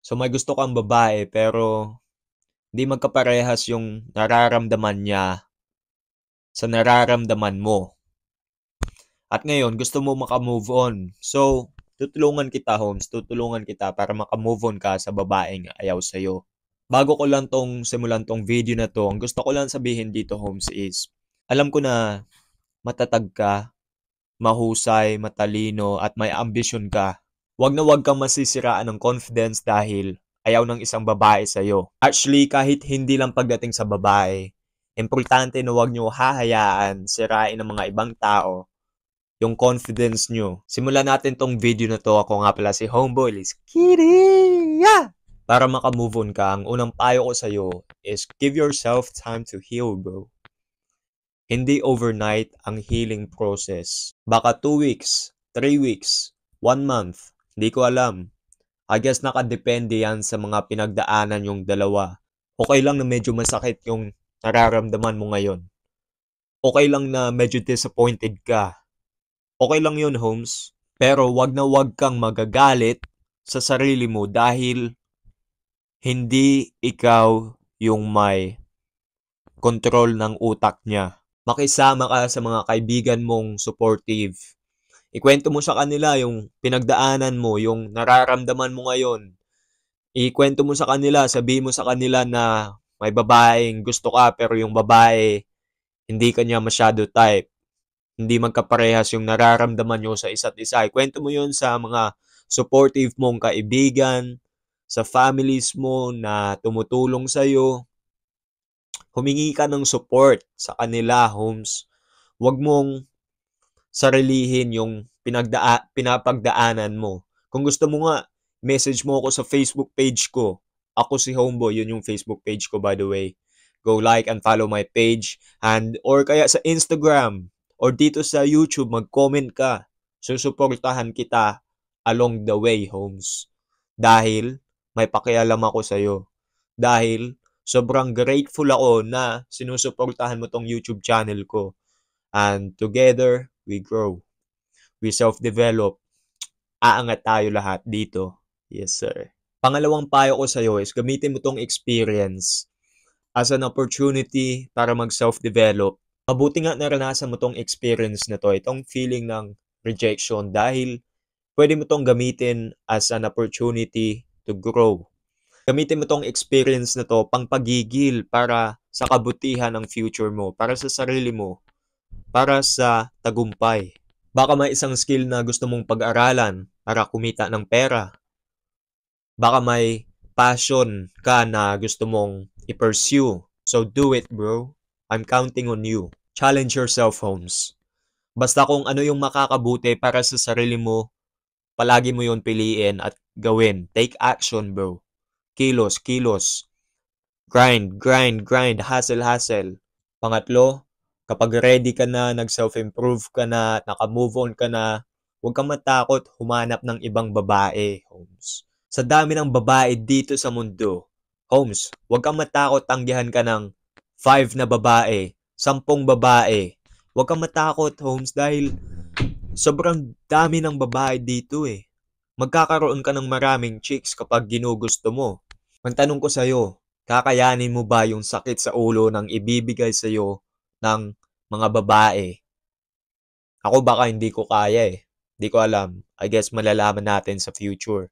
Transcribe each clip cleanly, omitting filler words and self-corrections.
So may gusto kang babae pero hindi magkaparehas yung nararamdaman niya sa nararamdaman mo. At ngayon, gusto mo maka-move on. So, tutulungan kita, Holmes. Tutulungan kita para maka-move on ka sa babaeng ayaw sa'yo. Bago ko lang simulan tong video na to, ang gusto ko lang sabihin dito, Holmes, is alam ko na matatag ka, mahusay, matalino, at may ambisyon ka. Huwag na huwag kang masisiraan ng confidence dahil ayaw ng isang babae sa'yo. Actually, kahit hindi lang pagdating sa babae, importante na huwag nyo hahayaan sirain ng mga ibang tao yung confidence nyo. Simulan natin tong video na to. Ako nga pala si Homeboy Liz Kitty! Yeah! Para maka-move on ka, ang unang payo ko sa'yo is give yourself time to heal, bro. Hindi overnight ang healing process. Baka 2 weeks, 3 weeks, 1 month, hindi ko alam. I guess nakadepende yan sa mga pinagdaanan yung dalawa. Okay lang na medyo masakit yung nararamdaman mo ngayon. Okay lang na medyo disappointed ka. Okay lang yun, Holmes. Pero wag na wag kang magagalit sa sarili mo dahil hindi ikaw yung may control ng utak niya. Makisama ka sa mga kaibigan mong supportive. Ikwento mo sa kanila yung pinagdaanan mo, yung nararamdaman mo ngayon. Ikwento mo sa kanila, sabihin mo sa kanila na may babaeng gusto ka pero yung babae hindi kanya masyado type. Hindi magkaparehas yung nararamdaman nyo sa isa't isa. Ikwento mo yun sa mga supportive mong kaibigan, sa families mo na tumutulong sa'yo. Humingi ka ng support sa kanila, Holmes. Huwag mong sarilihin yung pinapagdaanan mo. Kung gusto mo nga, message mo ako sa Facebook page ko. Ako si Homeboy, yun yung Facebook page ko by the way. Go like and follow my page. And or kaya sa Instagram or dito sa YouTube, mag-comment ka. Susuportahan kita along the way, Holmes. Dahil may pakialam ako sa'yo. Dahil sobrang grateful ako na sinusuportahan mo tong YouTube channel ko. And together, we grow. We self-develop. Aangat tayo lahat dito. Yes, sir. Pangalawang payo ko sa'yo is gamitin mo tong experience as an opportunity para mag-self-develop. Mabuti nga naranasan mo tong experience na to, itong feeling ng rejection dahil pwede mo tong gamitin as an opportunity to grow. Gamitin mo tong experience na to pang pagigil para sa kabutihan ng future mo, para sa sarili mo, para sa tagumpay. Baka may isang skill na gusto mong pag-aralan para kumita ng pera. Baka may passion ka na gusto mong i-pursue. So do it, bro. I'm counting on you. Challenge yourself, Holmes. Basta kung ano yung makakabuti para sa sarili mo, palagi mo yon piliin at gawin. Take action, bro. Kilos, kilos. Grind, grind, grind. Hustle, hustle. Pangatlo, kapag ready ka na, nag-self-improve ka na, naka-move on ka na, huwag kang matakot humanap ng ibang babae, Holmes. Sa dami ng babae dito sa mundo, Holmes, huwag kang matakot tanggihan ka ng 5 na babae, 10 babae. Huwag kang matakot, Holmes, dahil sobrang dami ng babae dito eh. Magkakaroon ka ng maraming chicks kapag ginugusto mo. Ang tanong ko sa'yo, kakayanin mo ba yung sakit sa ulo ng ibibigay sa'yo ng mga babae? Ako baka hindi ko kaya eh. Hindi ko alam. I guess malalaman natin sa future.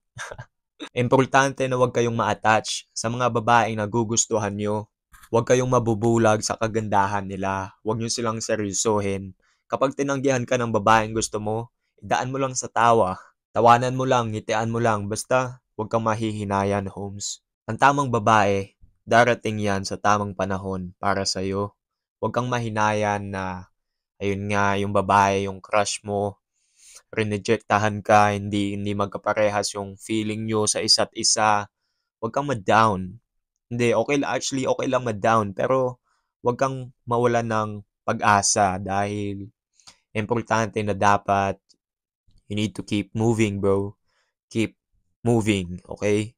Importante na huwag kayong ma-attach sa mga babaeng nagugustuhan nyo. Huwag kayong mabubulag sa kagandahan nila. Huwag nyo silang seryosohin. Kapag tinanggihan ka ng babaeng gusto mo, idaan mo lang sa tawa. Tawanan mo lang, ngitian mo lang. Basta, huwag kang mahihinayan, Holmes. Ang tamang babae, darating yan sa tamang panahon para sa'yo. Huwag kang mahinayan na, ayun nga, yung babae, yung crush mo, rinejectahan ka, hindi magkaparehas yung feeling nyo sa isa't isa. Huwag kang ma-down. Hindi, actually, okay lang ma-down, pero huwag kang mawalan ng pag-asa dahil importante na dapat you need to keep moving, bro. Keep moving, okay?